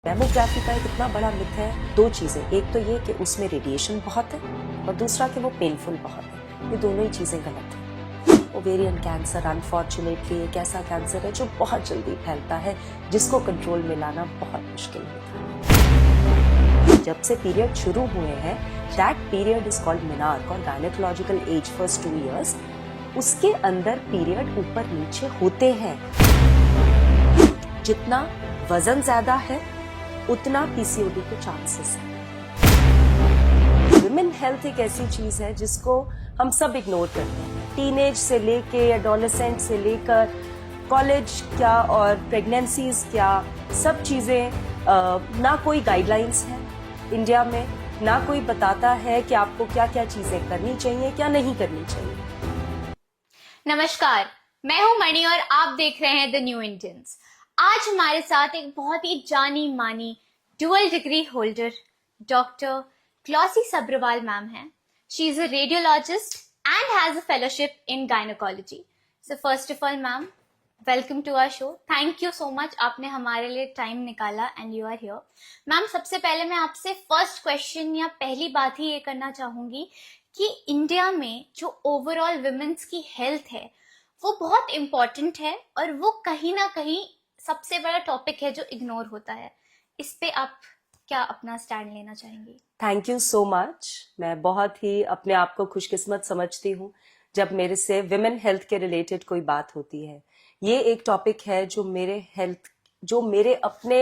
Mammography का एक इतना बड़ा मिथ है, दो चीजें, एक तो ये कि उसमें रेडिएशन बहुत है और दूसरा कि वो पेनफुल बहुत है। ये दोनों ही चीजें गलत है। ओवेरियन कैंसर अनफॉर्चुनेटली एक ऐसा कैंसर है जो बहुत जल्दी फैलता है, जिसको कंट्रोल में लाना बहुत मुश्किल होता है। जब से पीरियड शुरू हुए हैं, that period is called menarche और गायनेकोलॉजिकल एज फर्स्ट 2 years। उसके अंदर पीरियड ऊपर नीचे होते हैं। जितना वजन ज्यादा है उतना पीसीओडी के चांसेस है। विमेन हेल्थ एक ऐसी चीज है जिसको हम सब इग्नोर करते हैं। टीनेज से लेके एडोलेसेंट से लेकर कॉलेज क्या और प्रेगनेंसीज क्या, सब चीजें ना कोई गाइडलाइंस है इंडिया में, ना कोई बताता है कि आपको क्या क्या चीजें करनी चाहिए, क्या नहीं करनी चाहिए। नमस्कार, मैं हूं मणि और आप देख रहे हैं द न्यू इंडियंस। आज हमारे साथ एक बहुत ही जानी मानी डुअल डिग्री होल्डर डॉक्टर क्लॉसी सब्रवाल मैम हैं। She is a radiologist and has a fellowship in gynaecology. So first of all ma'am, welcome to our show. Thank you so much, आपने हमारे लिए टाइम निकाला and you are here. Ma'am, सबसे पहले मैं आपसे फर्स्ट क्वेश्चन या पहली बात ही ये करना चाहूंगी कि इंडिया में जो ओवरऑल वुमेन्स की हेल्थ है वो बहुत इम्पोर्टेंट है और वो कहीं ना कहीं सबसे बड़ा टॉपिक है जो इग्नोर होता है। इस पे आप क्या अपना स्टैंड लेना चाहेंगी? Thank you so much. मैं बहुत ही अपने आप को खुशकिस्मत समझती हूँ जब मेरे से विमेन हेल्थ के रिलेटेड कोई बात होती है। ये एक टॉपिक है जो मेरे अपने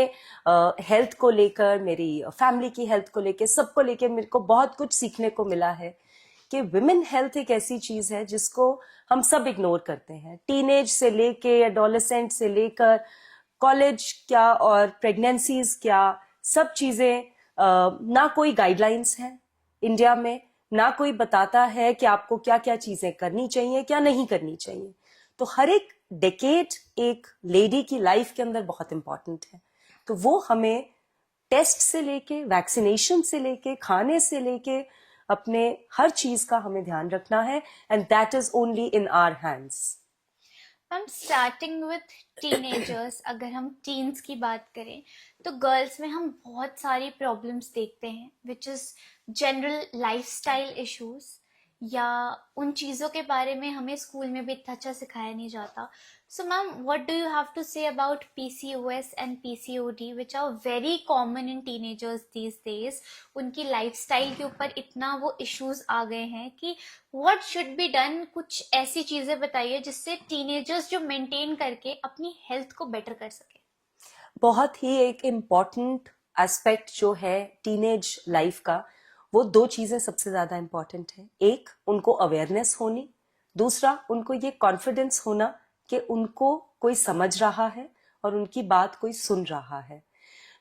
हेल्थ को लेकर, मेरी फैमिली की हेल्थ को लेकर, सबको लेकर मेरे को बहुत कुछ सीखने को मिला है कि विमेन हेल्थ एक ऐसी चीज है जिसको हम सब इग्नोर करते हैं। टीनेज से लेके एडोलेसेंट से लेकर कॉलेज क्या और प्रेगनेंसीज क्या, सब चीजें ना कोई गाइडलाइंस है इंडिया में, ना कोई बताता है कि आपको क्या क्या चीजें करनी चाहिए, क्या नहीं करनी चाहिए। तो हर एक डेकेड एक लेडी की लाइफ के अंदर बहुत इंपॉर्टेंट है। तो वो हमें टेस्ट से लेके, वैक्सीनेशन से लेके, खाने से लेके, अपने हर चीज का हमें ध्यान रखना है and that is only in our hands. हम स्टार्टिंग विथ टीनेजर्स, अगर हम टीन्स की बात करें तो गर्ल्स में हम बहुत सारी प्रॉब्लम्स देखते हैं which is general lifestyle issues, या उन चीज़ों के बारे में हमें स्कूल में भी इतना अच्छा सिखाया नहीं जाता। So ma'am, what do you have to say about PCOS and PCOD which are very common in teenagers these days? उनकी लाइफस्टाइल के ऊपर इतना वो इश्यूज आ गए हैं कि व्हाट शुड बी डन। कुछ ऐसी चीजें बताइए जिससे टीनेजर्स जो मेंटेन करके अपनी हेल्थ को बेटर कर सके। बहुत ही एक इम्पॉर्टेंट एस्पेक्ट जो है टीनेज लाइफ का, वो दो चीजें सबसे ज्यादा इम्पॉर्टेंट है। एक, उनको अवेयरनेस होनी, दूसरा उनको ये कॉन्फिडेंस होना कि उनको कोई समझ रहा है और उनकी बात कोई सुन रहा है।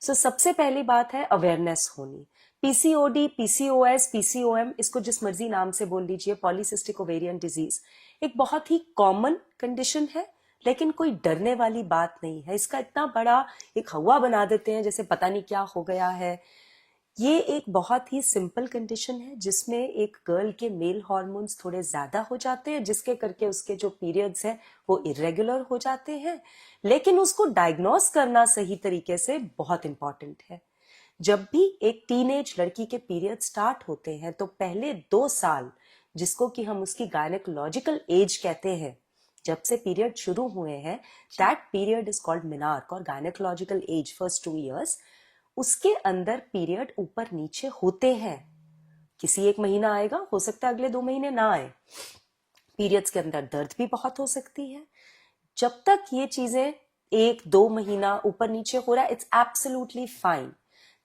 सो सबसे पहली बात है अवेयरनेस होनी। पीसीओडी, पीसीओएस, पीसीओएम, इसको जिस मर्जी नाम से बोल लीजिए, पॉलीसिस्टिक ओवेरियन डिजीज एक बहुत ही कॉमन कंडीशन है, लेकिन कोई डरने वाली बात नहीं है। इसका इतना बड़ा एक हवा बना देते हैं जैसे पता नहीं क्या हो गया है। ये एक बहुत ही सिंपल कंडीशन है जिसमें एक गर्ल के मेल हार्मोन्स थोड़े ज्यादा हो जाते हैं, जिसके करके उसके जो पीरियड्स हैं वो इरेगुलर हो जाते हैं। लेकिन उसको डायग्नोस करना सही तरीके से बहुत इंपॉर्टेंट है। जब भी एक टीनेज लड़की के पीरियड स्टार्ट होते हैं तो पहले 2 साल, जिसको कि हम उसकी गायनेकोलॉजिकल एज कहते हैं, जब से पीरियड शुरू हुए हैं, that period is called menarche और गायनेकोलॉजिकल एज फर्स्ट 2 years। उसके अंदर पीरियड ऊपर नीचे होते हैं। किसी एक महीना आएगा, हो सकता है अगले 2 महीने ना आए। पीरियड्स के अंदर दर्द भी बहुत हो सकती है। जब तक ये चीजें 1-2 महीना ऊपर नीचे हो रहा है, it's absolutely fine,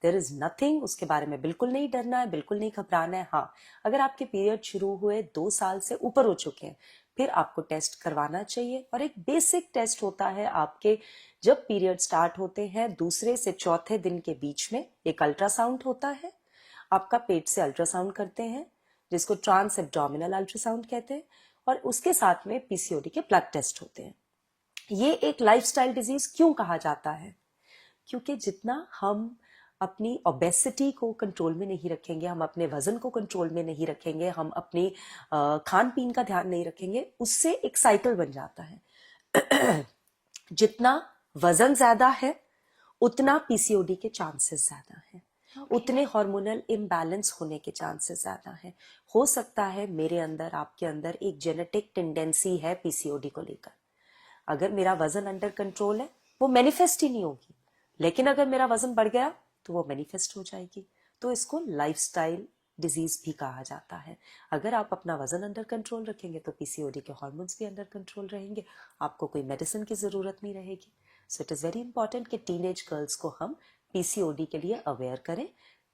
there is nothing. उसके बारे में बिल्कुल नहीं डरना है, बिल्कुल नहीं घबराना है। हाँ, अगर आपके पीरियड शुरू हुए 2 साल से ऊपर हो चुके हैं, फिर आपको टेस्ट करवाना चाहिए। और एक बेसिक टेस्ट होता है आपके, जब पीरियड स्टार्ट होते हैं दूसरे से चौथे दिन के बीच में एक अल्ट्रासाउंड होता है। आपका पेट से अल्ट्रासाउंड करते हैं, जिसको ट्रांस एब्डोमिनल अल्ट्रासाउंड कहते हैं, और उसके साथ में पीसीओडी के ब्लड टेस्ट होते हैं। ये एक लाइफस्टाइल डिजीज क्यों कहा जाता है? क्योंकि जितना हम अपनी ओबेसिटी को कंट्रोल में नहीं रखेंगे, हम अपने वजन को कंट्रोल में नहीं रखेंगे, हम अपनी खान पीन का ध्यान नहीं रखेंगे, उससे एक साइकिल बन जाता है। जितना वजन ज्यादा है उतना पीसीओडी के चांसेस ज्यादा हैं, Okay. उतने हार्मोनल इम्बैलेंस होने के चांसेस ज्यादा हैं। हो सकता है मेरे अंदर, आपके अंदर एक जेनेटिक टेंडेंसी है पीसीओडी को लेकर। अगर मेरा वजन अंडर कंट्रोल है वो मैनिफेस्ट ही नहीं होगी, लेकिन अगर मेरा वजन बढ़ गया तो वो मैनिफेस्ट हो जाएगी। तो इसको लाइफस्टाइल डिजीज भी कहा जाता है। अगर आप अपना वजन अंडर कंट्रोल रखेंगे तो पीसीओडी के हार्मोन्स भी अंडर कंट्रोल रहेंगे, आपको कोई मेडिसिन की जरूरत नहीं रहेगी। So it is very important कि टीनेज गर्ल्स को हम पीसीओडी के लिए अवेयर करें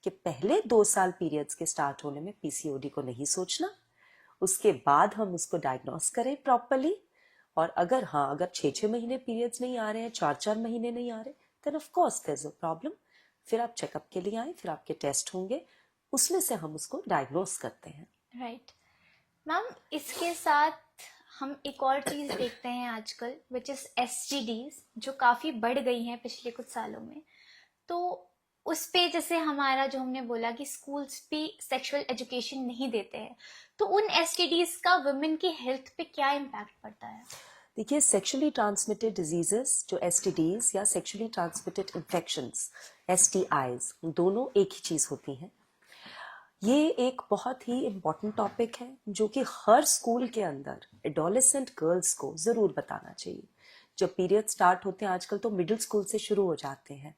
कि पहले 2 साल पीरियड्स के स्टार्ट होने में पीसीओडी को नहीं सोचना, उसके बाद हम उसको डायग्नोस करें प्रॉपरली। और अगर अगर 6-6 महीने पीरियड्स नहीं आ रहे हैं, 4-4 महीने नहीं आ रहे, then of course there is a problem. फिर आप चेकअप के लिए आए, फिर आपके टेस्ट होंगे, उसमें से हम उसको डायग्नोस करते हैं। राइट मैम, इसके साथ हम एक और चीज देखते हैं आजकल, विच इज एसटीडीज, जो काफी बढ़ गई हैं पिछले कुछ सालों में। तो उस पे जैसे हमारा जो हमने बोला कि स्कूल्स भी सेक्सुअल एजुकेशन नहीं देते हैं, तो उन एसटीडीज का वुमेन की हेल्थ पे क्या इम्पैक्ट पड़ता है? देखिए, सेक्सुअली ट्रांसमिटेड डिजीजेस जो एसटीडीज या सेक्सुअली ट्रांसमिटेड इन्फेक्शंस, एसटीआईज, दोनों एक ही चीज होती हैं। ये एक बहुत ही इम्पॉर्टेंट टॉपिक है जो कि हर स्कूल के अंदर एडोलेसेंट गर्ल्स को जरूर बताना चाहिए। जब पीरियड स्टार्ट होते हैं आजकल तो मिडिल स्कूल से शुरू हो जाते हैं,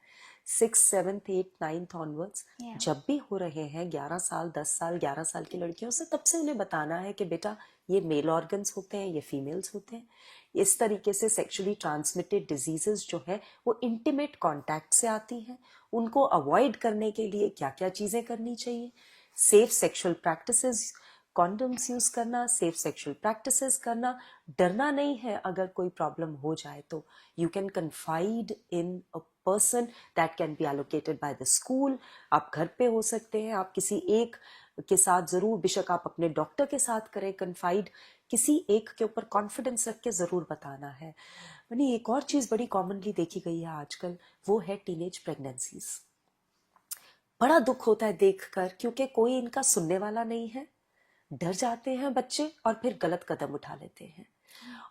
6, 7, 8, 9 ऑनवर्ड्स। Yeah. जब भी हो रहे हैं 11 साल, 10 साल, 11 साल की लड़कियों से, तब से उन्हें बताना है कि बेटा ये मेल ऑर्गन्स होते हैं, ये फीमेल्स होते हैं। इस तरीके से सेक्सुअली ट्रांसमिटेड डिजीजेस जो है वो इंटीमेट कांटेक्ट से आती हैं। उनको अवॉइड करने के लिए क्या क्या चीजें करनी चाहिए? Safe sexual practices, condoms use करना, सेफ सेक्सुअल प्रैक्टिसेस करना, डरना नहीं है अगर कोई प्रॉब्लम हो जाए तो। You can confide in a person that can be allocated by the school. आप घर पे हो सकते हैं, आप किसी एक के साथ जरूर, बेशक आप अपने डॉक्टर के साथ करें कन्फाइड, किसी एक के ऊपर कॉन्फिडेंस रख के जरूर बताना है। यानी एक और चीज बड़ी कॉमनली देखी गई है आजकल, वो है टीनेज प्रेगनेंसीज। बड़ा दुख होता है देखकर, क्योंकि कोई इनका सुनने वाला नहीं है। डर जाते हैं बच्चे और फिर गलत कदम उठा लेते हैं,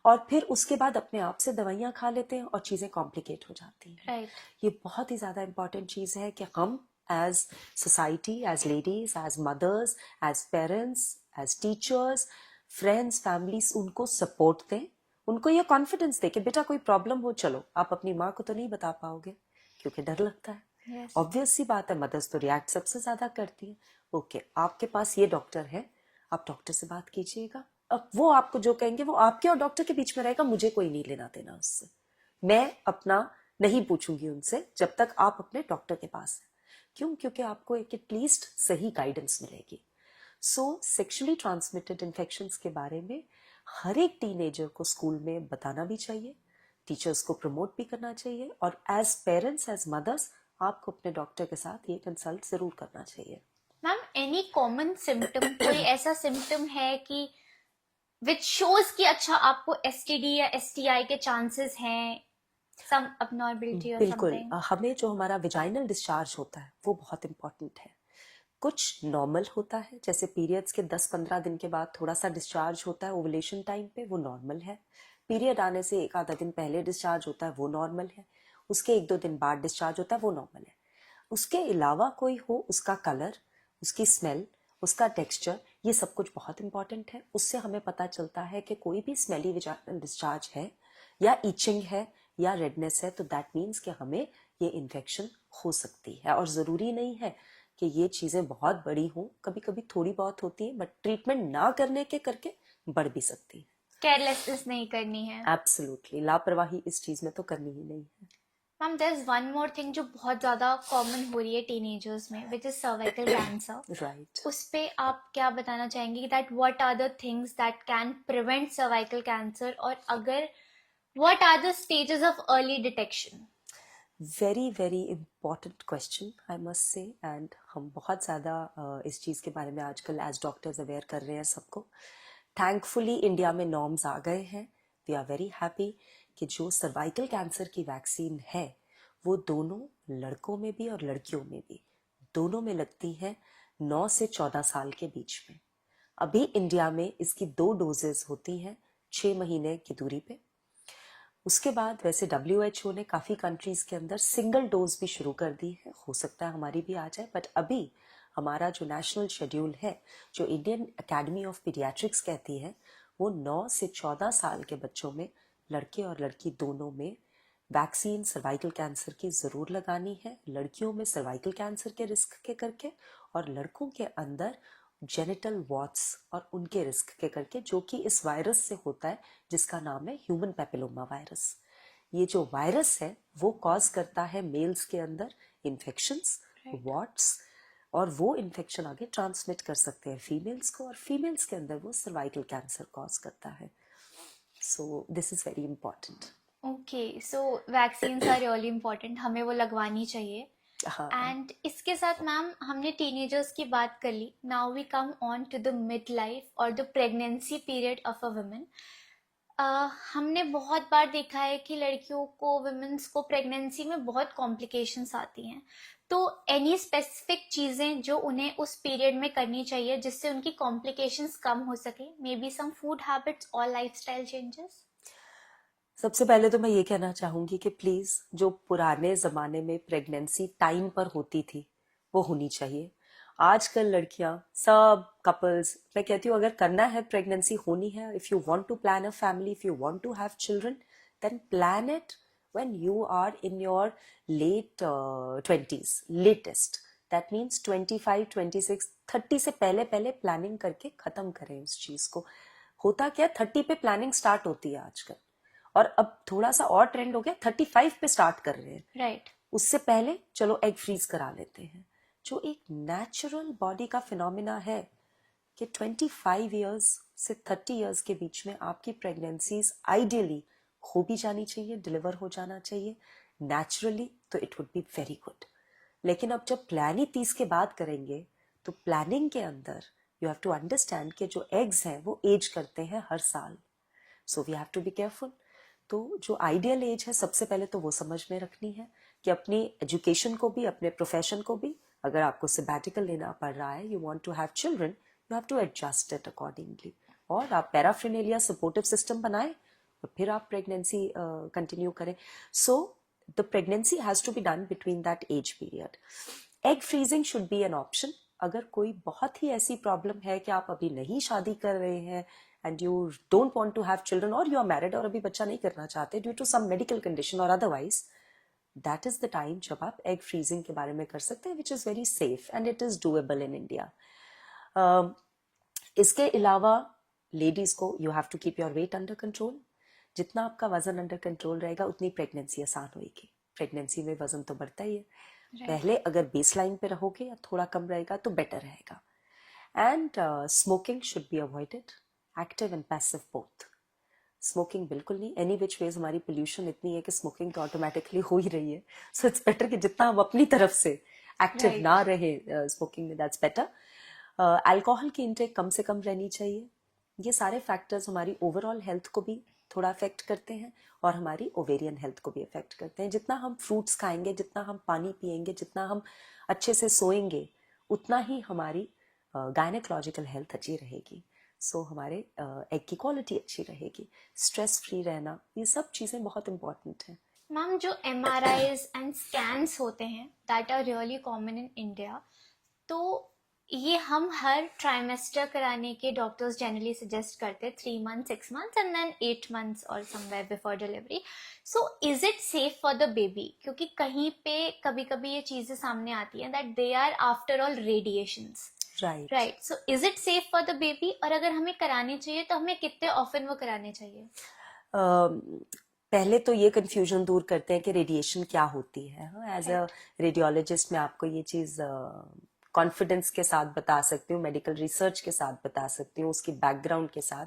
और फिर उसके बाद अपने आप से दवाइयां खा लेते हैं और चीजें कॉम्प्लिकेट हो जाती हैं। राइट। ये बहुत ही ज्यादा इंपॉर्टेंट चीज है कि हम as society, as ladies, as mothers, as parents, as teachers, friends, families, उनको सपोर्ट दें, उनको ये कॉन्फिडेंस दे कि बेटा कोई प्रॉब्लम हो, चलो आप अपनी माँ को तो नहीं बता पाओगे क्योंकि डर लगता है। Yes. ऑब्वियस सी बात है, मदर्स तो रिएक्ट सबसे ज्यादा करती है। ओके, आपके पास ये डॉक्टर है, आप डॉक्टर से बात कीजिएगा। अब वो आपको जो कहेंगे वो आपके और डॉक्टर के बीच में रहेगा, मुझे कोई नहीं लेना देना उससे। मैं अपना नहीं पूछूंगी उनसे जब तक आप अपने डॉक्टर के पास हैं। क्यों? क्योंकि आपको एक एटलीस्ट सही गाइडेंस मिलेगी। सो सेक्सुअली ट्रांसमिटेड इन्फेक्शंस के बारे में हर एक टीनेजर को स्कूल में बताना भी चाहिए, टीचर्स को प्रमोट भी करना चाहिए, और एज पेरेंट्स, एज मदर्स, आपको अपने डॉक्टर के साथ ये कंसल्ट जरूर करना चाहिए। मैम, एनी कॉमन सिम्टम, कोई ऐसा सिम्टम है कि विच शोज कि अच्छा आपको एसटीडी या एसटीआई के चांसेस हैं, सम abnormality or बिल्कुल। something? हमें जो हमारा विजाइनल डिस्चार्ज होता है वो बहुत इंपॉर्टेंट है। कुछ नॉर्मल होता है, जैसे पीरियड्स के 10-15 दिन के बाद थोड़ा सा डिस्चार्ज होता है ओवुलेशन टाइम पे, वो नॉर्मल है। पीरियड आने से एक आधा दिन पहले डिस्चार्ज होता है, वो नॉर्मल है। उसके 1-2 दिन बाद डिस्चार्ज होता है, वो नॉर्मल है। उसके अलावा कोई हो, उसका कलर, उसकी स्मेल, उसका टेक्सचर, ये सब कुछ बहुत इंपॉर्टेंट है। उससे हमें पता चलता है कि कोई भी स्मेली डिस्चार्ज है या ईचिंग है या रेडनेस है, तो दैट मीन्स कि हमें ये इन्फेक्शन हो सकती है। और ज़रूरी नहीं है कि ये चीज़ें बहुत बड़ी हों, कभी कभी थोड़ी बहुत होती है, बट ट्रीटमेंट ना करने के करके बढ़ भी सकती है। केयरलेसनेस नहीं करनी है। एब्सोल्युटली, लापरवाही इस चीज़ में तो करनी ही नहीं है। Ma'am, there is one more thing जो बहुत ज्यादा कॉमन हो रही है टीनेजर्स में, which is cervical cancer. Right. उस पे आप क्या बताना चाहेंगे that what are the things that can prevent cervical cancer, और अगर what are the stages of early detection? Very very important question, I must say. And हम बहुत ज़्यादा इस चीज़ के बारे में आजकल एज डॉक्टर्स अवेयर कर रहे हैं सबको। थैंकफुली इंडिया में नॉर्म्स आ गए हैं। वी आर वेरी हैप्पी कि जो सर्वाइकल कैंसर की वैक्सीन है वो दोनों लड़कों में भी और लड़कियों में भी, दोनों में लगती है 9 से 14 साल के बीच में। अभी इंडिया में इसकी 2 डोजेस होती हैं 6 महीने की दूरी पे। उसके बाद वैसे WHO ने काफ़ी कंट्रीज़ के अंदर सिंगल डोज भी शुरू कर दी है, हो सकता है हमारी भी आ जाए, बट अभी हमारा जो नेशनल शेड्यूल है, जो इंडियन एकेडमी ऑफ पीडियाट्रिक्स कहती है, वो 9 से 14 साल के बच्चों में, लड़के और लड़की दोनों में वैक्सीन सर्वाइकल कैंसर की ज़रूर लगानी है। लड़कियों में सर्वाइकल कैंसर के रिस्क के करके, और लड़कों के अंदर जेनिटल वॉट्स और उनके रिस्क के करके, जो कि इस वायरस से होता है जिसका नाम है ह्यूमन पेपिलोमा वायरस। ये जो वायरस है वो कॉज करता है मेल्स के अंदर इन्फेक्शंस, वॉट्स, और वो इन्फेक्शन आगे ट्रांसमिट कर सकते हैं फीमेल्स को, और फीमेल्स के अंदर वो सर्वाइकल कैंसर कॉज करता है। So this is very important. Okay, so vaccines are really important, हमें वो लगवानी चाहिए। हाँ, एंड इसके साथ मैम हमने टीनेजर्स की बात कर ली, now we come on to the mid life और the pregnancy period of a woman. हमने बहुत बार देखा है कि लड़कियों को, वुमेन्स को प्रेगनेंसी में बहुत कॉम्प्लिकेशंस आती हैं, तो एनी स्पेसिफिक चीज़ें जो उन्हें उस पीरियड में करनी चाहिए जिससे उनकी कॉम्प्लिकेशंस कम हो सके, maybe some food habits और लाइफस्टाइल चेंजेस? सबसे पहले तो मैं ये कहना चाहूंगी कि प्लीज जो पुराने जमाने में प्रेगनेंसी टाइम पर होती थी वो होनी चाहिए। आजकल लड़कियां सब कपल्स, मैं कहती हूँ अगर करना है, प्रेगनेंसी होनी है, if you want to plan a family, if you want to have children, then plan it when you are in your late 20s latest, that means 25 26 30 से पहले पहले प्लानिंग करके खत्म करें उस चीज को। होता क्या, 30 पे प्लानिंग स्टार्ट होती है आजकल, और अब थोड़ा सा और ट्रेंड हो गया, 35 पे स्टार्ट कर रहे हैं। राइट। उससे पहले चलो एग फ्रीज करा लेते हैं, जो एक नेचुरल बॉडी का फिनोमिना है कि 25 इयर्स से 30 इयर्स के बीच में आपकी प्रेगनेंसीज आइडियली हो भी जानी चाहिए, डिलीवर हो जाना चाहिए नेचुरली, तो it would be very good. लेकिन अब जब प्लान ही 30 के बाद करेंगे, तो प्लानिंग के अंदर यू हैव टू अंडरस्टैंड कि जो एग्स हैं वो एज करते हैं हर साल, so we have to be careful. तो जो आइडियल एज है, सबसे पहले तो वो समझ में रखनी है कि अपनी एजुकेशन को भी, अपने प्रोफेशन को भी, अगर आपको सबैटिकल लेना पड़ रहा है, you want to have children, you have to adjust it accordingly, और आप पैराफिनेलिया सपोर्टिव सिस्टम बनाएं और फिर आप प्रेगनेंसी कंटिन्यू करें। So the pregnancy has to be done between that age period. Egg freezing should be an option. अगर कोई बहुत ही ऐसी प्रॉब्लम है कि आप अभी नहीं शादी कर रहे हैं and you don't want to have children, or you are married और अभी बच्चा नहीं करना चाहते due to some medical condition or otherwise, that is the time जब आप egg freezing के बारे में कर सकते हैं, which is very safe and it is doable in India. इसके अलावा लेडीज को you have to keep your weight under control. जितना आपका वजन अंडर कंट्रोल रहेगा उतनी प्रेगनेंसी आसान होगी। प्रेगनेंसी में वजन तो बढ़ता ही है, पहले अगर बेस लाइन पे रहोगे या थोड़ा कम रहेगा तो बेटर रहेगा। And smoking should be avoided, active and passive both. Smoking बिल्कुल नहीं, एनी विच वेज हमारी पोल्यूशन इतनी है कि स्मोकिंग तो ऑटोमेटिकली हो ही रही है, सो इट्स बेटर कि जितना हम अपनी तरफ से एक्टिव ना रहे स्मोकिंग में, दैट्स बेटर। अल्कोहल की इंटेक कम से कम रहनी चाहिए। ये सारे फैक्टर्स हमारी ओवरऑल हेल्थ को भी थोड़ा अफेक्ट करते हैं और हमारी ओवेरियन हेल्थ को भी अफेक्ट करते हैं। जितना हम फ्रूट्स खाएंगे, जितना हम पानी पिएंगे, जितना हम अच्छे से सोएंगे, उतना ही हमारी गायनेकोलॉजिकल हेल्थ अच्छी रहेगी। सो हमारे एग की क्वालिटी अच्छी रहेगी, स्ट्रेस फ्री रहना, ये सब चीज़ें बहुत इंपॉर्टेंट हैं। मैम, जो MRIs एंड स्कैन्स होते हैं that are really common in India, तो ये हम हर ट्राइमेस्टर कराने के डॉक्टर्स जनरली सजेस्ट करते हैं, 3 months 6 months and then 8 months और somewhere before delivery. So is it safe for the baby? क्योंकि कहीं पे कभी कभी ये चीज़ें सामने आती हैं that they are after all radiations, right? So is it safe for the baby? और अगर हमें कराने चाहिए तो हमें कितने ऑफन वो कराने चाहिए? पहले तो ये कंफ्यूजन दूर करते हैं कि रेडिएशन क्या होती है। एज अ रेडियोलॉजिस्ट मैं आपको ये चीज़ कॉन्फिडेंस के साथ बता सकती हूँ, मेडिकल रिसर्च के साथ बता सकती हूँ, उसकी बैकग्राउंड के साथ,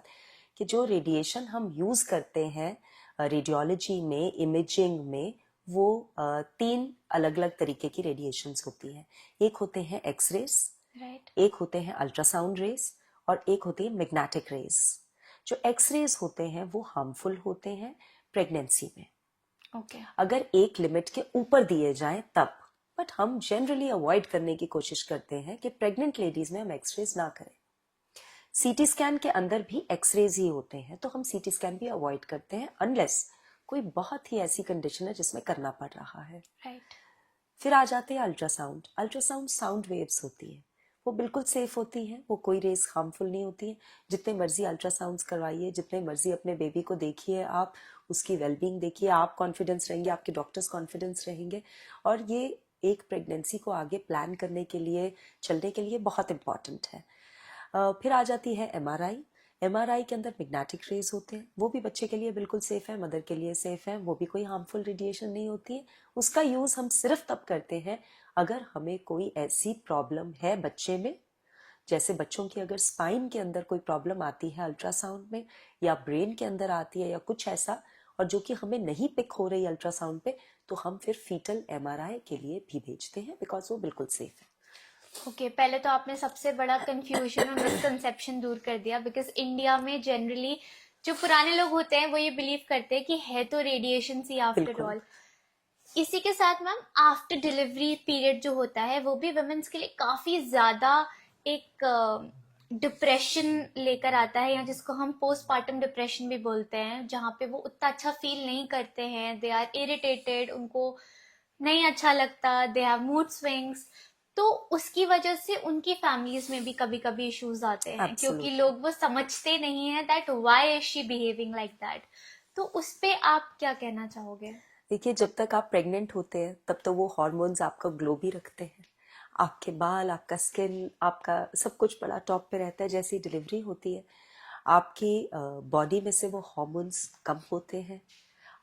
कि जो रेडिएशन हम यूज़ करते हैं रेडियोलॉजी में, इमेजिंग में, वो 3 अलग अलग तरीके की रेडिएशंस होती हैं। एक होते हैं एक्सरेज, एक होते हैं अल्ट्रासाउंड रेज, और एक होते हैं मैग्नेटिक रेज। जो एक्सरेज होते हैं वो हार्मफुल होते हैं प्रेगनेंसी में, अगर एक लिमिट के ऊपर दिए जाएं तब, बट हम जनरली अवॉइड करने की कोशिश करते हैं कि प्रेग्नेंट लेडीज में हम एक्सरेज ना करें। सीटी स्कैन के अंदर भी एक्सरेज ही होते हैं, तो हम सीटी स्कैन भी अवॉइड करते हैं अनलेस कोई बहुत ही ऐसी कंडीशन है जिसमें करना पड़ रहा है। राइट। फिर आ जाते हैं अल्ट्रासाउंड। अल्ट्रासाउंड साउंड वेव्स होती है, वो बिल्कुल सेफ होती हैं, वो कोई रेस हार्मफुल नहीं होती है। जितने मर्जी अल्ट्रासाउंड्स करवाइए, जितने मर्जी अपने बेबी को देखिए, आप उसकी वेलबींग देखिए, आप कॉन्फिडेंस रहेंगे, आपके डॉक्टर्स कॉन्फिडेंस रहेंगे। और ये एक प्रेगनेंसी को आगे प्लान करने के लिए, चलने के लिए बहुत इंपॉर्टेंट है। फिर आ जाती है एमआरआई। एमआरआई के अंदर मैग्नेटिक रेज होते हैं, वो भी बच्चे के लिए बिल्कुल सेफ है, मदर के लिए सेफ है, वो भी कोई हार्मफुल रेडिएशन नहीं होती है। उसका यूज हम सिर्फ तब करते हैं अगर हमें कोई ऐसी प्रॉब्लम है बच्चे में, जैसे बच्चों की अगर स्पाइन के अंदर कोई प्रॉब्लम आती है अल्ट्रासाउंड में, या ब्रेन के अंदर आती है या कुछ ऐसा, और जो कि हमें नहीं पिक हो रही अल्ट्रासाउंड पे, तो हम फिर फीटल एमआरआई के लिए भी भेजते हैं, बिकॉज वो बिल्कुल सेफ है। ओके, पहले तो आपने सबसे बड़ा कंफ्यूजन और मिसकंसेप्शन दूर कर दिया, बिकॉज इंडिया में जनरली जो पुराने लोग होते हैं वो ये बिलीव करते हैं कि है तो रेडिएशन सी आफ्टर बिल्कुल। ऑल। इसी के साथ मैम आफ्टर डिलीवरी पीरियड जो होता है वो भी वुमेन्स के लिए काफी ज्यादा एक डिप्रेशन लेकर आता है, या जिसको हम पोस्टपार्टम डिप्रेशन भी बोलते हैं, जहाँ पे वो उतना अच्छा फील नहीं करते हैं, दे आर इरिटेटेड, उनको नहीं अच्छा लगता, दे हैव मूड स्विंग्स। तो उसकी वजह से उनकी फैमिलीज में भी कभी कभी इश्यूज आते हैं, क्योंकि Absolutely. लोग वो समझते नहीं है that why is she behaving like that. तो उस पे आप क्या कहना चाहोगे? देखिए, जब तक आप प्रेग्नेंट होते हैं तब तो वो हार्मोन्स आपका ग्लो भी रखते हैं, आपके बाल, आपका स्किन, आपका सब कुछ बड़ा टॉप पे रहता है। जैसे ही डिलीवरी होती है, आपकी बॉडी में से वो हार्मोन्स कम होते हैं,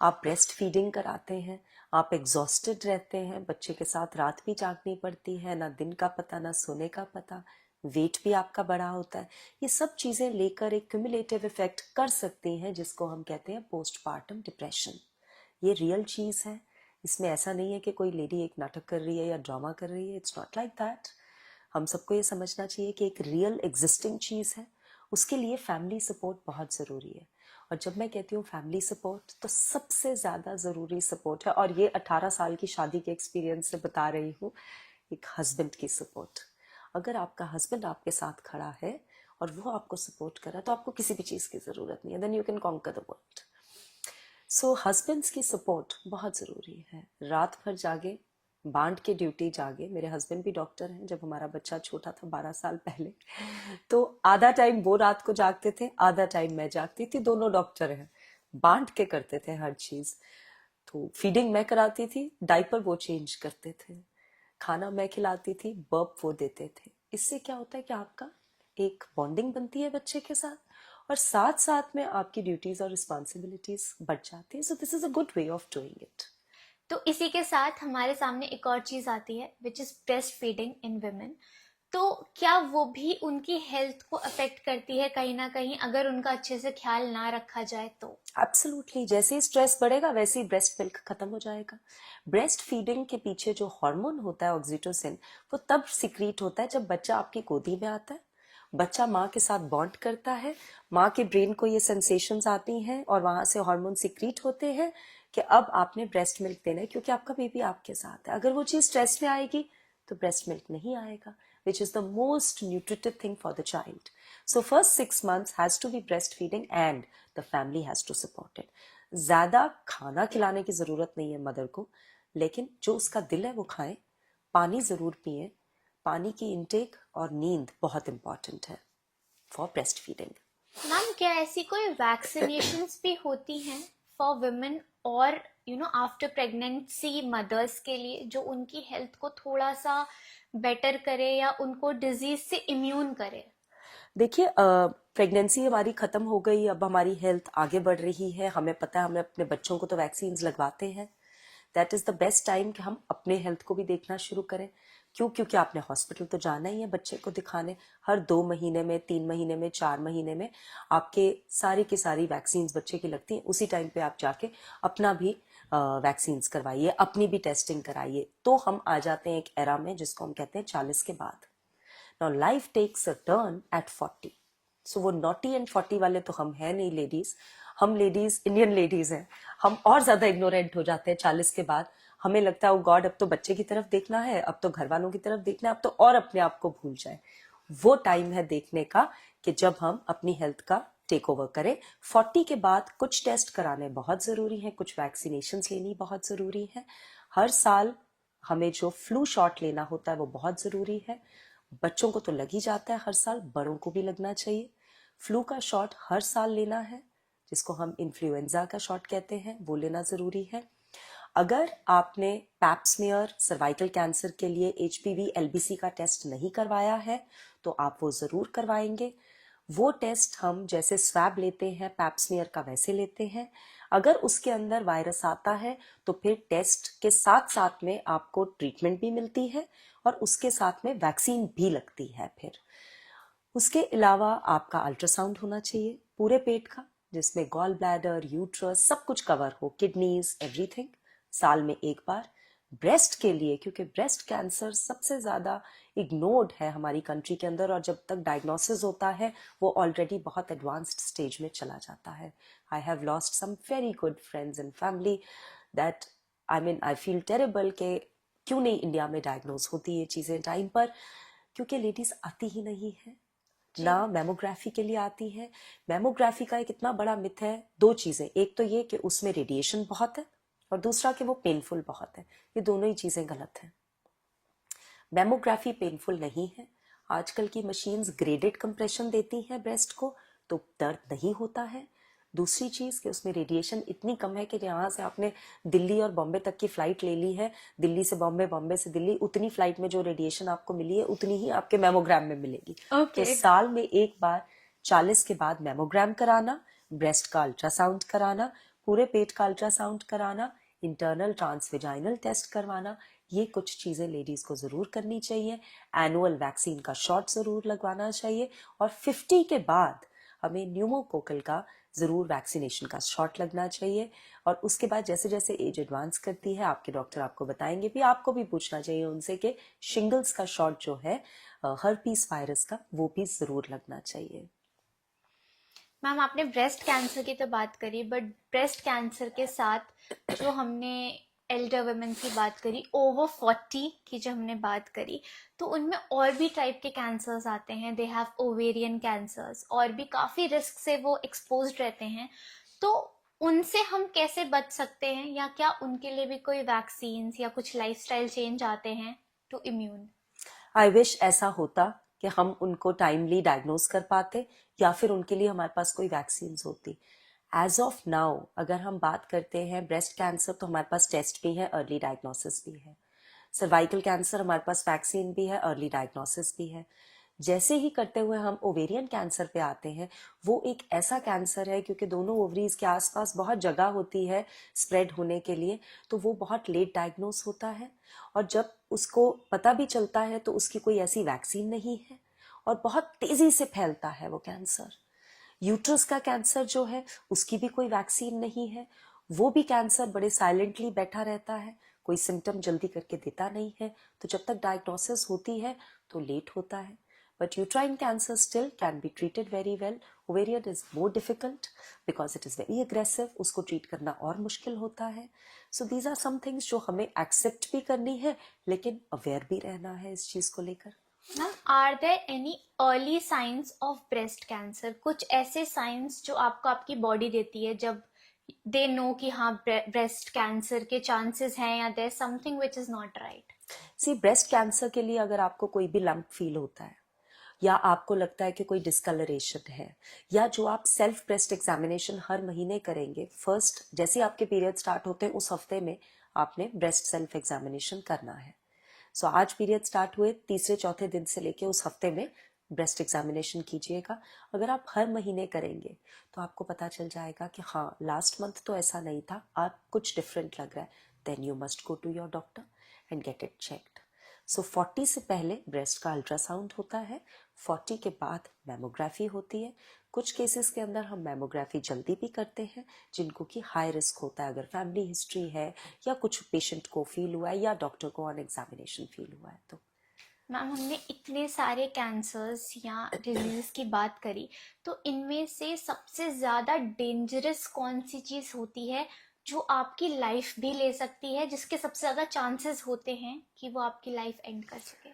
आप ब्रेस्ट फीडिंग कराते हैं, आप एग्जॉस्टेड रहते हैं, बच्चे के साथ रात भी जागनी पड़ती है, ना दिन का पता ना सोने का पता, वेट भी आपका बड़ा होता है। ये सब चीज़ें लेकर एक क्यूमुलेटिव इफेक्ट कर सकती हैं, जिसको हम कहते हैं पोस्टपार्टम डिप्रेशन। ये रियल चीज़ है, इसमें ऐसा नहीं है कि कोई लेडी एक नाटक कर रही है या ड्रामा कर रही है। It's not like that. हम सबको ये समझना चाहिए कि एक रियल एग्जिस्टिंग चीज़ है, उसके लिए फैमिली सपोर्ट बहुत ज़रूरी है। और जब मैं कहती हूँ फैमिली सपोर्ट, तो सबसे ज़्यादा ज़रूरी सपोर्ट है, और ये 18 साल की शादी के एक्सपीरियंस से बता रही हूँ, एक हस्बैंड की सपोर्ट। अगर आपका हस्बैंड आपके साथ खड़ा है और वो आपको सपोर्ट कर रहा है, तो आपको किसी भी चीज़ की ज़रूरत नहीं है। Then you can conquer the world. So husbands की सपोर्ट बहुत ज़रूरी है। रात भर जागे, बांट के ड्यूटी जागे। मेरे हस्बैंड भी डॉक्टर हैं। जब हमारा बच्चा छोटा था 12 साल पहले, तो आधा टाइम वो रात को जागते थे, आधा टाइम मैं जागती थी। दोनों डॉक्टर हैं, बांट के करते थे हर चीज़। तो फीडिंग मैं कराती थी, डायपर वो चेंज करते थे, खाना मैं खिलाती थी, बर्प वो देते थे। इससे क्या होता है कि आपका एक बॉन्डिंग बनती है बच्चे के साथ, और साथ साथ में आपकी ड्यूटीज और रिस्पॉन्सिबिलिटीज बढ़ जाती है। So this is a good way of doing it. तो इसी के साथ हमारे सामने एक और चीज आती है which is breast feeding in women. तो क्या वो भी उनकी हेल्थ को अफेक्ट करती है कहीं ना कहीं, अगर उनका अच्छे से ख्याल ना रखा जाए तो? एब्सोल्युटली। जैसे ही स्ट्रेस बढ़ेगा वैसे ही ब्रेस्ट मिल्क खत्म हो जाएगा। ब्रेस्ट फीडिंग के पीछे जो हार्मोन होता है ऑक्सीटोसिन, वो तब सिक्रीट होता है जब बच्चा आपकी गोदी में आता है, बच्चा माँ के साथ बॉन्ड करता है, माँ के ब्रेन को ये सेंसेशंस आती हैं और वहां से हार्मोन सिक्रीट होते हैं कि अब आपने ब्रेस्ट मिल्क देना है, क्योंकि आपका बेबी आपके साथ है। अगर वो चीज स्ट्रेस में आएगी तो ब्रेस्ट मिल्क नहीं आएगा, which is the most nutritive thing for the child. So first 6 months has to be breastfeeding and the family has to support it. ज्यादा खाना खिलाने की जरूरत नहीं है मदर को, लेकिन जो उसका दिल है वो खाए, पानी जरूर पिए। पानी की इनटेक और नींद बहुत इंपॉर्टेंट है फॉर ब्रेस्ट फीडिंग। मैम, क्या ऐसी कोई वैक्सीनेशंस भी होती हैं फॉर वुमेन और आफ्टर प्रेगनेंसी मदर्स के लिए, जो उनकी हेल्थ को थोड़ा सा बेटर करे या उनको डिजीज से इम्यून करे? देखिए, प्रेगनेंसी हमारी खत्म हो गई, अब हमारी हेल्थ आगे बढ़ रही है, हमें पता है, हमें अपने बच्चों को तो वैक्सीन लगवाते हैं। That is the best time कि हम अपने हेल्थ को भी देखना शुरू करें। क्यों? क्योंकि आपने हॉस्पिटल तो जाना ही है बच्चे को दिखाने। हर 2 महीने में, 3 महीने में, 4 महीने में आपके सारी की सारी वैक्सीन बच्चे की लगती हैं। उसी टाइम पे आप जाके अपना भी वैक्सीन करवाइए, अपनी भी टेस्टिंग कराइए। तो हम आ जाते हैं एक एरा में जिसको हम कहते हैं 40 के बाद। Now life takes a turn at 40. So वो naughty and 40 वाले तो हम हैं नहीं लेडीज। हम लेडीज, इंडियन लेडीज हैं, हम और ज्यादा इग्नोरेंट हो जाते हैं 40 के बाद। हमें लगता है ओ गॉड, अब तो बच्चे की तरफ देखना है, अब तो घर वालों की तरफ देखना है, अब तो और अपने आप को भूल जाए। वो टाइम है देखने का कि जब हम अपनी हेल्थ का टेक ओवर करें। 40 के बाद कुछ टेस्ट कराने बहुत ज़रूरी हैं, कुछ वैक्सीनेशंस लेनी बहुत ज़रूरी है। हर साल हमें जो फ्लू शॉट लेना होता है वो बहुत ज़रूरी है। बच्चों को तो लग ही जाता है हर साल, बड़ों को भी लगना चाहिए। फ्लू का शॉट हर साल लेना है, जिसको हम इन्फ्लुएंजा का शॉट कहते हैं, वो लेना ज़रूरी है। अगर आपने पैप स्मीयर सर्वाइकल कैंसर के लिए HPV LBC का टेस्ट नहीं करवाया है तो आप वो ज़रूर करवाएंगे। वो टेस्ट हम जैसे स्वैब लेते हैं पैप स्मीयर का वैसे लेते हैं। अगर उसके अंदर वायरस आता है तो फिर टेस्ट के साथ साथ में आपको ट्रीटमेंट भी मिलती है और उसके साथ में वैक्सीन भी लगती है। फिर उसके अलावा आपका अल्ट्रासाउंड होना चाहिए पूरे पेट का, जिसमें गॉल ब्लैडर, यूट्रस सब कुछ कवर हो, किडनीज, एवरीथिंग, साल में एक बार। ब्रेस्ट के लिए, क्योंकि ब्रेस्ट कैंसर सबसे ज़्यादा इग्नोर्ड है हमारी कंट्री के अंदर और जब तक डायग्नोसिस होता है वो ऑलरेडी बहुत एडवांस्ड स्टेज में चला जाता है। I have lost some very good friends and family that I feel terrible कि क्यों नहीं इंडिया में डायग्नोज होती ये चीज़ें टाइम पर, क्योंकि लेडीज आती ही नहीं है ना मैमोग्राफी के लिए आती है। मैमोग्राफी का एक इतना बड़ा मिथ है, दो चीजें, एक तो ये कि उसमें रेडिएशन बहुत है और दूसरा कि वो पेनफुल बहुत है। ये दोनों ही चीजें गलत हैं। मैमोग्राफी पेनफुल नहीं है। आजकल की मशीन्स ग्रेडेड कंप्रेशन देती हैं ब्रेस्ट को, तो दर्द नहीं होता है। दूसरी चीज़ कि उसमें रेडिएशन इतनी कम है कि यहाँ से आपने दिल्ली और बॉम्बे तक की फ़्लाइट ले ली है, दिल्ली से बॉम्बे, बॉम्बे से दिल्ली, उतनी फ़्लाइट में जो रेडिएशन आपको मिली है उतनी ही आपके मेमोग्राम में मिलेगी। Okay. तो साल में एक बार 40 के बाद मेमोग्राम कराना, ब्रेस्ट का अल्ट्रासाउंड कराना, पूरे पेट का अल्ट्रासाउंड कराना, इंटरनल ट्रांसवेजाइनल टेस्ट करवाना, ये कुछ चीज़ें लेडीज़ को ज़रूर करनी चाहिए। एनुअल वैक्सीन का शॉट ज़रूर लगवाना चाहिए और 50 के बाद हमें न्यूमोकोकल का ज़रूर वैक्सीनेशन का शॉट लगना चाहिए। और उसके बाद जैसे जैसे एज एडवांस करती है आपके डॉक्टर आपको बताएंगे भी, आपको भी पूछना चाहिए उनसे कि शिंगल्स का शॉट जो है हर्पीस वायरस का, वो भी ज़रूर लगना चाहिए। मैम आपने ब्रेस्ट कैंसर की तो बात करी, बट ब्रेस्ट कैंसर के साथ जो हमने एल्डर वुमेन की बात करी, ओवर 40 की जो हमने बात करी, तो उनमें और भी टाइप के कैंसर्स आते हैं। दे हैव ओवेरियन कैंसर्स, और भी काफ़ी रिस्क से वो एक्सपोज्ड रहते हैं। तो उनसे हम कैसे बच सकते हैं, या क्या उनके लिए भी कोई वैक्सीन या कुछ लाइफस्टाइल चेंज आते हैं टू इम्यून? आई विश ऐसा होता कि हम उनको टाइमली डायग्नोज कर पाते या फिर उनके लिए हमारे पास कोई वैक्सीन होती। एज ऑफ नाउ अगर हम बात करते हैं ब्रेस्ट कैंसर, तो हमारे पास टेस्ट भी है, अर्ली डायग्नोसिस भी है। सर्वाइकल कैंसर हमारे पास वैक्सीन भी है, अर्ली डायग्नोसिस भी है। जैसे ही करते हुए हम ओवेरियन कैंसर पे आते हैं, वो एक ऐसा कैंसर है क्योंकि दोनों ओवरीज के आसपास बहुत जगह होती है स्प्रेड होने के लिए, तो वो बहुत लेट डायग्नोस होता है और जब उसको पता भी चलता है तो उसकी कोई ऐसी वैक्सीन नहीं है और बहुत तेजी से फैलता है वो कैंसर। यूट्रस का कैंसर जो है उसकी भी कोई वैक्सीन नहीं है, वो भी कैंसर बड़े साइलेंटली बैठा रहता है, कोई सिम्टम जल्दी करके देता नहीं है, तो जब तक डायग्नोसिस होती है तो लेट होता है। But uterine cancer still can be treated very well. Ovarian is more difficult because it is very aggressive. उसको treat करना और मुश्किल होता है. So these are some things जो हमें accept भी करनी है, लेकिन aware भी रहना है इस चीज़ को लेकर। Ma'am, are there any early signs of breast cancer? कुछ ऐसे साइंस जो आपको आपकी बॉडी देती है जब दे नो कि हाँ ब्रेस्ट कैंसर के चांसेस हैं, या there something which is not right? See, breast cancer के लिए अगर आपको कोई भी लंप फील होता है या आपको लगता है कि कोई डिस्कलरेशन है, या जो आप सेल्फ ब्रेस्ट एग्जामिनेशन हर महीने करेंगे, फर्स्ट जैसे आपके पीरियड स्टार्ट होते हैं उस हफ्ते में आपने ब्रेस्ट सेल्फ एग्जामिनेशन करना है। सो आज पीरियड स्टार्ट हुए, तीसरे चौथे दिन से लेके उस हफ्ते में ब्रेस्ट एग्जामिनेशन कीजिएगा। अगर आप हर महीने करेंगे तो आपको पता चल जाएगा कि हाँ लास्ट मंथ तो ऐसा नहीं था, आप कुछ डिफरेंट लग रहा है, then you must go to your doctor and get it checked. So 40 से पहले ब्रेस्ट का अल्ट्रासाउंड होता है, 40 के बाद मैमोग्राफी होती है। कुछ केसेस के अंदर हम मैमोग्राफी जल्दी भी करते हैं जिनको कि हाई रिस्क होता है, अगर फैमिली हिस्ट्री है या कुछ पेशेंट को फील हुआ है या डॉक्टर को ऑन एग्जामिनेशन फील हुआ है तो। मैम, हमने इतने सारे कैंसर्स या डिजीज की बात करी, तो इनमें से सबसे ज़्यादा डेंजरस कौन सी चीज़ होती है जो आपकी लाइफ भी ले सकती है, जिसके सबसे ज़्यादा चांसेस होते हैं कि वो आपकी लाइफ एंड कर सके?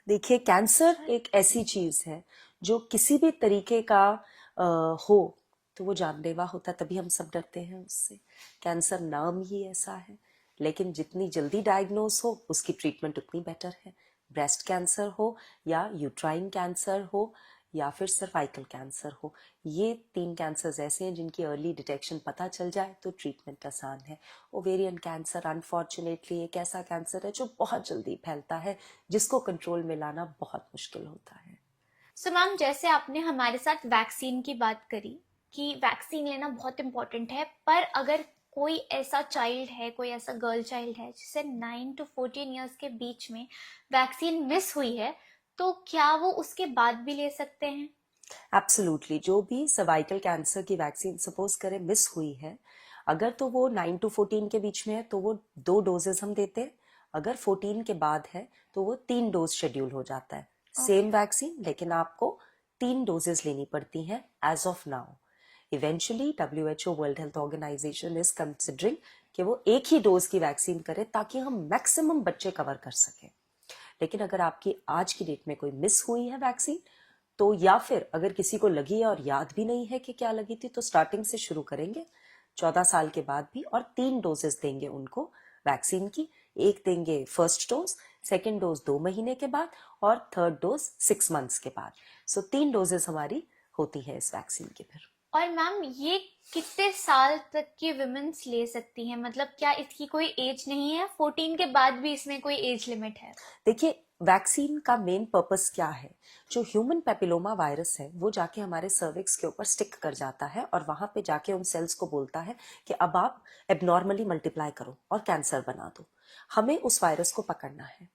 देखिए, कैंसर एक ऐसी चीज है जो किसी भी तरीके का हो तो वो जानलेवा होता है, तभी हम सब डरते हैं उससे। कैंसर नाम ही ऐसा है, लेकिन जितनी जल्दी डायग्नोस हो उसकी ट्रीटमेंट उतनी बेटर है। ब्रेस्ट कैंसर हो या यूट्राइन कैंसर हो या फिर सर्वाइकल कैंसर हो, ये 3 कैंसर्स ऐसे हैं जिनकी अर्ली डिटेक्शन पता चल जाए तो ट्रीटमेंट आसान है। ओवेरियन कैंसर अनफॉर्चुनेटली एक ऐसा कैंसर है जो बहुत जल्दी फैलता है, जिसको कंट्रोल में लाना बहुत मुश्किल होता है। सो मैम, जैसे आपने हमारे साथ वैक्सीन की बात करी कि वैक्सीन लेना बहुत इम्पोर्टेंट है, पर अगर कोई ऐसा चाइल्ड है, कोई ऐसा गर्ल चाइल्ड है जिसे 9 to 14 ईयर्स के बीच में वैक्सीन मिस हुई है, तो क्या वो उसके बाद भी ले सकते हैं? एब्सोल्युटली, जो भी सर्वाइकल कैंसर की वैक्सीन सपोज करें मिस हुई है, अगर तो वो 9 to 14 के बीच में है तो वो 2 डोजेस हम देते हैं। अगर 14 के बाद है तो वो 3 डोज शेड्यूल हो जाता है। सेम वैक्सीन, लेकिन आपको 3 डोजेस लेनी पड़ती हैं as of now. Eventually WHO world health organization is considering कि वो एक ही डोज की वैक्सीन करे ताकि हम मैक्सिमम बच्चे कवर कर सकें। लेकिन अगर आपकी आज की डेट में कोई मिस हुई है वैक्सीन, तो या फिर अगर किसी को लगी है और याद भी नहीं है कि क्या लगी थी, तो स्टार्टिंग से शुरू करेंगे 14 साल के बाद भी, और 3 डोजेस देंगे उनको वैक्सीन की। एक देंगे फर्स्ट डोज, सेकेंड डोज 2 महीने के बाद और थर्ड डोज 6 मंथ्स के बाद। सो 3 डोजेस हमारी होती है इस वैक्सीन की। फिर और मैम, ये कितने साल तक की विमेन्स ले सकती हैं? मतलब क्या इसकी कोई एज नहीं है? 14 के बाद भी इसमें कोई एज लिमिट है? देखिए, वैक्सीन का मेन पर्पस क्या है? जो ह्यूमन पेपिलोमा वायरस है वो जाके हमारे सर्विक्स के ऊपर स्टिक कर जाता है और वहां पे जाके उन सेल्स को बोलता है कि अब आप एबनॉर्मली मल्टीप्लाई करो और कैंसर बना दो। हमें उस वायरस को पकड़ना है।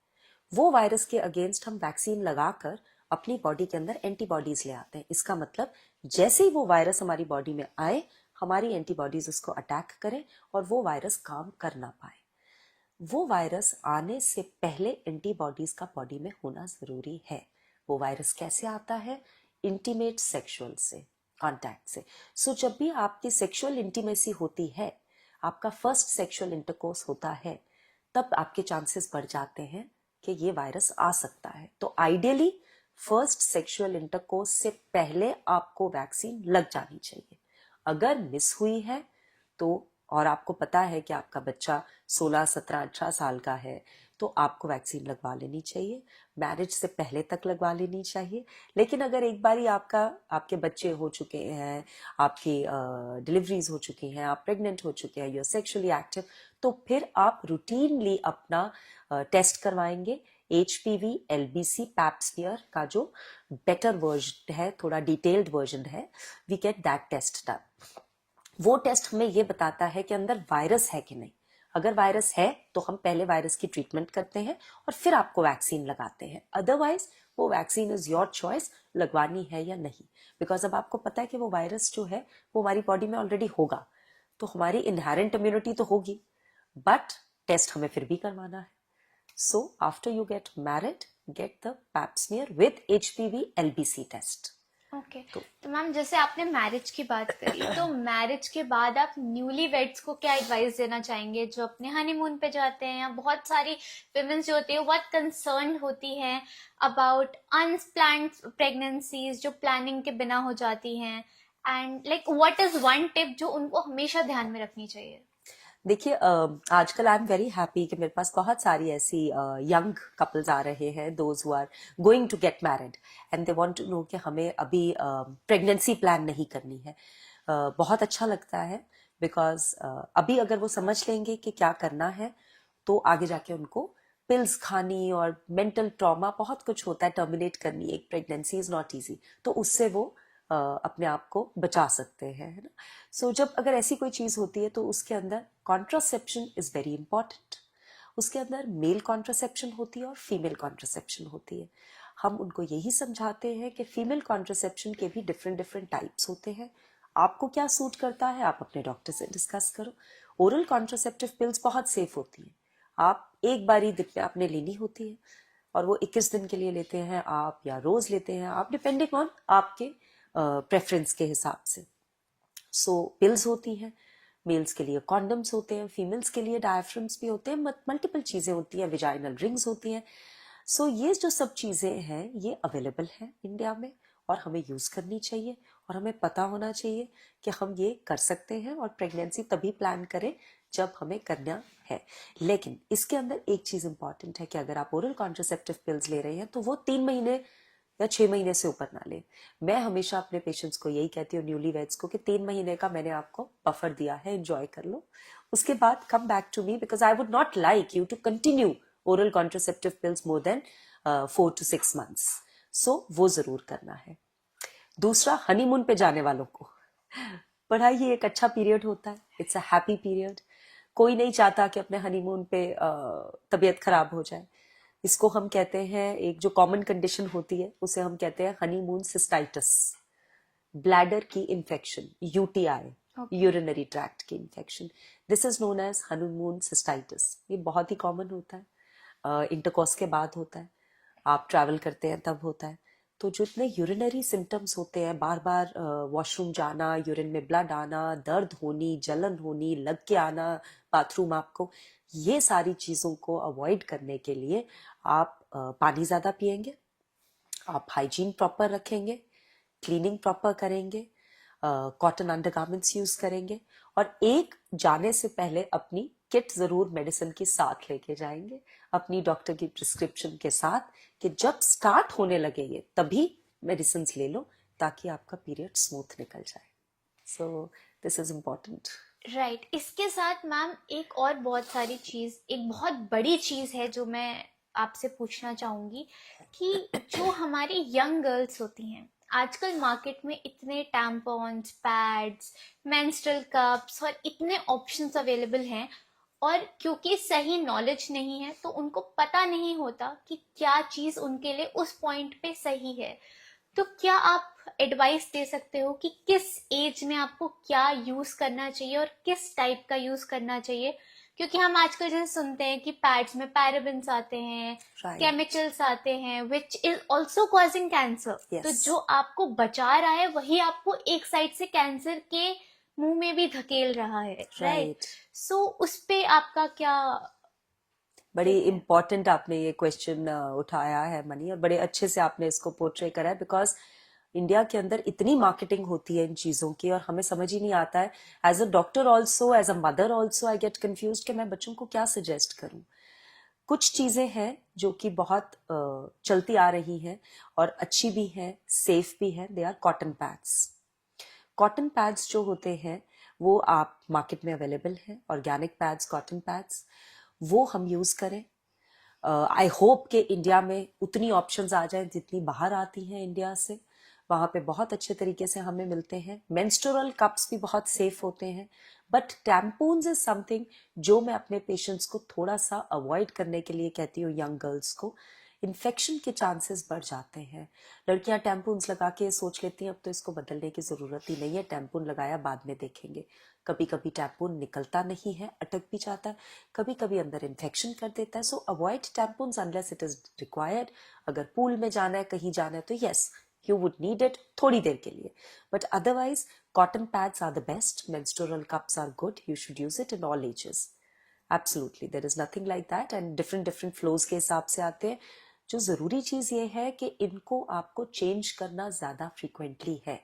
वो वायरस के अगेंस्ट हम वैक्सीन लगाकर अपनी बॉडी के अंदर एंटीबॉडीज ले आते हैं। इसका मतलब जैसे ही वो वायरस हमारी बॉडी में आए, हमारी एंटीबॉडीज उसको अटैक करें और वो वायरस काम कर ना पाए। वो वायरस आने से पहले एंटीबॉडीज का बॉडी में होना जरूरी है। वो वायरस कैसे आता है? इंटीमेट सेक्सुअल से, कांटेक्ट से। सो जब भी आपकी सेक्सुअल इंटीमेसी होती है, आपका फर्स्ट सेक्सुअल इंटरकोर्स होता है, तब आपके चांसेस बढ़ जाते हैं कि ये वायरस आ सकता है। तो आइडियली फर्स्ट सेक्सुअल इंटरकोर्स से पहले आपको वैक्सीन लग जानी चाहिए। अगर मिस हुई है तो, और आपको पता है कि आपका बच्चा 16, 17, 18 साल का है, तो आपको वैक्सीन लगवा लेनी चाहिए। मैरिज से पहले तक लगवा लेनी चाहिए। लेकिन अगर एक बारी आपके बच्चे हो चुके हैं, आपकी डिलीवरीज हो चुकी हैं, आप प्रेग्नेंट हो चुके हैं, यू आर सेक्सुअली एक्टिव, तो फिर आप रूटीनली अपना टेस्ट करवाएंगे। HPV, LBC, पैप्समियर का जो बेटर वर्जन है, थोड़ा डिटेल्ड वर्जन है, we get that test done. वो टेस्ट हमें ये बताता है कि अंदर वायरस है कि नहीं। अगर वायरस है तो हम पहले वायरस की ट्रीटमेंट करते हैं और फिर आपको वैक्सीन लगाते हैं। अदरवाइज वो वैक्सीन इज योर चॉइस, लगवानी है या नहीं। बिकॉज अब आपको पता है कि वो वायरस जो है वो हमारी बॉडी में ऑलरेडी होगा, तो हमारी इनहेरेंट इम्यूनिटी तो होगी, बट टेस्ट हमें फिर भी करवाना है। So after you get married, get the pap smear with HPV LBC test. Okay. तो मैम, जैसे आपने मैरिज की बात करी, तो मैरिज के बाद आप न्यूली वेड्स को क्या एडवाइस देना चाहेंगे जो अपने हनीमून पे जाते हैं? या बहुत सारी विमेन्स जो होती है बहुत कंसर्न होती हैं अबाउट अनप्लान्ड प्रेगनेंसीज जो प्लानिंग के बिना हो जाती हैं, and like what is one tip जो उनको हमेशा ध्यान में रखनी चाहिए? देखिए, आजकल आई एम वेरी हैप्पी कि मेरे पास बहुत सारी ऐसी यंग कपल्स आ रहे हैं, those who are going to get married and they want to know कि हमें अभी प्रेगनेंसी प्लान नहीं करनी है। बहुत अच्छा लगता है, बिकॉज अभी अगर वो समझ लेंगे कि क्या करना है, तो आगे जाके उनको पिल्स खानी और मेंटल ट्रॉमा बहुत कुछ होता है टर्मिनेट करनी। एक प्रेगनेंसी इज नॉट इजी, तो उससे वो अपने आप को बचा सकते हैं, है ना। सो जब अगर ऐसी कोई चीज होती है तो उसके अंदर कॉन्ट्रासेप्शन इज वेरी इंपॉर्टेंट। उसके अंदर मेल कॉन्ट्रासेप्शन होती है और फीमेल कॉन्ट्रासेप्शन होती है। हम उनको यही समझाते हैं कि फीमेल कॉन्ट्रासेप्शन के भी डिफरेंट डिफरेंट टाइप्स होते हैं। आपको क्या सूट करता है आप अपने डॉक्टर से डिस्कस करो। ओरल कॉन्ट्रासेप्टिव पिल्स बहुत सेफ होती हैं। आप एक बारी दिन में आपने लेनी होती है और वो 21 दिन के लिए लेते हैं आप, या रोज लेते हैं आप, डिपेंडिंग ऑन आपके प्रेफरेंस के हिसाब से। सो पिल्स होती हैं, मेल्स के लिए कॉन्डम्स होते हैं, फीमेल्स के लिए डायफ्राम्स भी होते हैं, मल्टीपल चीजें होती हैं, विजाइनल रिंग्स होती हैं। सो ये जो सब चीजें हैं ये अवेलेबल हैं इंडिया में और हमें यूज करनी चाहिए। और हमें पता होना चाहिए कि हम ये कर सकते हैं और प्रेगनेंसी तभी प्लान करें जब हमें करना है। लेकिन इसके अंदर एक चीज इंपॉर्टेंट है कि अगर आप ओरल कॉन्ट्रासेप्टिव पिल्स ले रहे हैं तो वो 3 महीने या 6 महीने से ऊपर ना लें। मैं हमेशा अपने पेशेंट्स को यही कहती हूँ, न्यूली वेड्स को, कि 3 महीने का मैंने आपको बफर दिया है, एंजॉय कर लो, उसके बाद come back to me, because I would not like you to continue oral contraceptive pills more than 4 to 6 months। सो वो जरूर करना है। दूसरा, हनीमून पे जाने वालों को पढ़ाई ही एक अच्छा पीरियड होता है, इट्स अ हैप्पी पीरियड। कोई नहीं चाहता कि अपने हनीमून पे तबीयत खराब हो जाए। इसको हम कहते हैं, एक जो कॉमन कंडीशन होती है उसे हम कहते हैं हनीमून सिस्टाइटिस, ब्लैडर की इंफेक्शन, यूटीआई, यूरिनरी ट्रैक्ट की infection. This is known as honeymoon cystitis. ये बहुत ही कॉमन होता है, इंटरकॉर्स के बाद होता है, आप ट्रैवल करते हैं तब होता है। तो जो इतने यूरिनरी सिम्टम्स होते हैं, बार बार वॉशरूम जाना, यूरिन में ब्लड आना, दर्द होनी, जलन होनी, लग के आना बाथरूम आपको, ये सारी चीज़ों को अवॉइड करने के लिए आप पानी ज़्यादा पिएंगे, आप हाइजीन प्रॉपर रखेंगे, क्लीनिंग प्रॉपर करेंगे, कॉटन अंडरगारमेंट्स यूज करेंगे, और एक जाने से पहले अपनी किट जरूर मेडिसिन की साथ लेके जाएंगे, अपनी डॉक्टर की प्रिस्क्रिप्शन के साथ, कि जब स्टार्ट होने लगे ये तभी मेडिसिन ले लो ताकि आपका पीरियड स्मूथ निकल जाए। सो दिस इज इम्पोर्टेंट। राइट। इसके साथ मैम एक और बहुत सारी चीज़, एक बहुत बड़ी चीज़ है जो मैं आपसे पूछना चाहूँगी कि जो हमारी यंग गर्ल्स होती हैं, आजकल मार्केट में इतने टैम्पॉन्स, पैड्स, मेंस्ट्रुअल कप्स और इतने ऑप्शंस अवेलेबल हैं, और क्योंकि सही नॉलेज नहीं है तो उनको पता नहीं होता कि क्या चीज़ उनके लिए उस पॉइंट पे सही है। तो क्या आप एडवाइस दे सकते हो कि किस एज में आपको क्या यूज करना चाहिए और किस टाइप का यूज करना चाहिए? क्योंकि हम आजकल जैसे सुनते हैं कि पैड्स में पैराबेन्स आते हैं, केमिकल्स आते हैं, which is also causing cancer. तो जो आपको बचा रहा है वही आपको एक साइड से कैंसर के मुंह में भी धकेल रहा है, राइट? सो उस पे आपका क्या? बड़ी इम्पोर्टेंट आपने ये क्वेश्चन उठाया है मनी, और बड़े अच्छे से आपने इसको पोर्ट्रे करा है, बिकॉज इंडिया के अंदर इतनी मार्केटिंग होती है इन चीज़ों की और हमें समझ ही नहीं आता है। As a doctor also, as a mother also, I get confuse कि मैं बच्चों को क्या सजेस्ट करूं। कुछ चीज़ें हैं जो कि बहुत चलती आ रही हैं और अच्छी भी हैं, सेफ भी हैं। They are cotton pads. Cotton pads जो होते हैं वो आप मार्केट में अवेलेबल हैं, ऑर्गेनिक पैड्स, कॉटन पैड्स, वो हम यूज़ करें। आई होप कि इंडिया में उतनी ऑप्शंस आ जाएं जितनी बाहर आती हैं इंडिया से। वहाँ पे बहुत अच्छे तरीके से हमें मिलते हैं। मेंस्ट्रुअल कप्स भी बहुत सेफ होते हैं, बट टैम्पून्स इज समथिंग जो मैं अपने पेशेंट्स को थोड़ा सा अवॉइड करने के लिए कहती हूँ। यंग गर्ल्स को इन्फेक्शन के चांसेस बढ़ जाते हैं। लड़कियां टैम्पून्स लगा के सोच लेती हैं अब तो इसको बदलने की ज़रूरत ही नहीं है, टैम्पून लगाया बाद में देखेंगे। कभी कभी टैम्पून निकलता नहीं है, अटक भी जाता है, कभी कभी अंदर इन्फेक्शन कर देता है। So avoid tampons unless it is required. अगर पूल में जाना है, कहीं जाना है, तो yes you would need it थोड़ी देर के लिए, but otherwise cotton pads are the best. Menstrual cups are good. You should use it in all ages. Absolutely, there is nothing like that, and different flows के हिसाब से आते हैं। जो जरूरी चीज ये है कि इनको आपको चेंज करना ज्यादा फ्रीक्वेंटली है।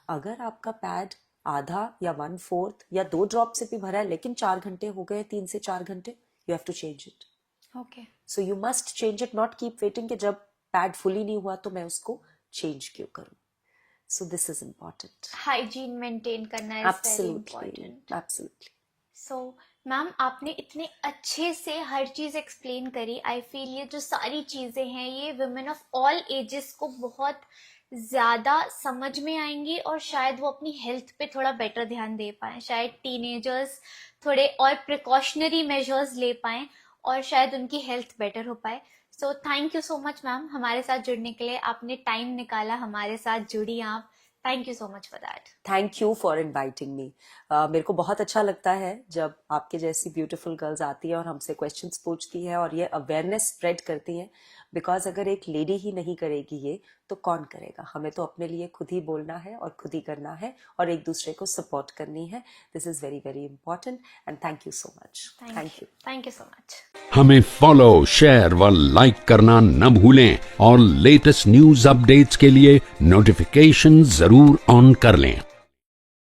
अगर आपका पैड आधा या 1/4 या 2 ड्रॉप से भी भरा है लेकिन 4 घंटे हो गए, 3 से 4 घंटे, you have to change it. Okay. So you must change it, not keep waiting कि जब पैड फुली नहीं हुआ तो मैं उसको चेंज क्यों करूं। So this is important. Hygiene maintain करना is very important. Absolutely. So ma'am, आपने इतने अच्छे से हर चीज एक्सप्लेन करी। आई फील ये जो सारी चीजें हैं ये वुमेन ऑफ ऑल एजेस को बहुत ज्यादा समझ में आएंगी और शायद वो अपनी हेल्थ पे थोड़ा बेटर ध्यान दे पाएं। शायद टीनेजर्स थोड़े और प्रिकॉशनरी मेजर्स ले पाएं और शायद उनकी हेल्थ बेटर हो पाए। So thank you so much ma'am हमारे साथ जुड़ने के लिए। आपने टाइम निकाला, हमारे साथ जुड़ी आप। Thank you so much for that. Thank you for inviting me. मेरे को बहुत अच्छा लगता है जब आपके जैसी ब्यूटीफुल गर्ल्स आती है और हमसे क्वेश्चंस पूछती है और ये अवेयरनेस स्प्रेड करती हैं। बिकॉज अगर एक लेडी ही नहीं करेगी ये तो कौन करेगा? हमें तो अपने लिए खुद ही बोलना है और खुद ही करना है और एक दूसरे को सपोर्ट करनी है। This is very very important and thank you so much. Thank you so much. हमें फॉलो, शेयर व लाइक करना न भूलें और लेटेस्ट न्यूज अपडेट्स के लिए नोटिफिकेशन जरूर जरूर ऑन कर लें।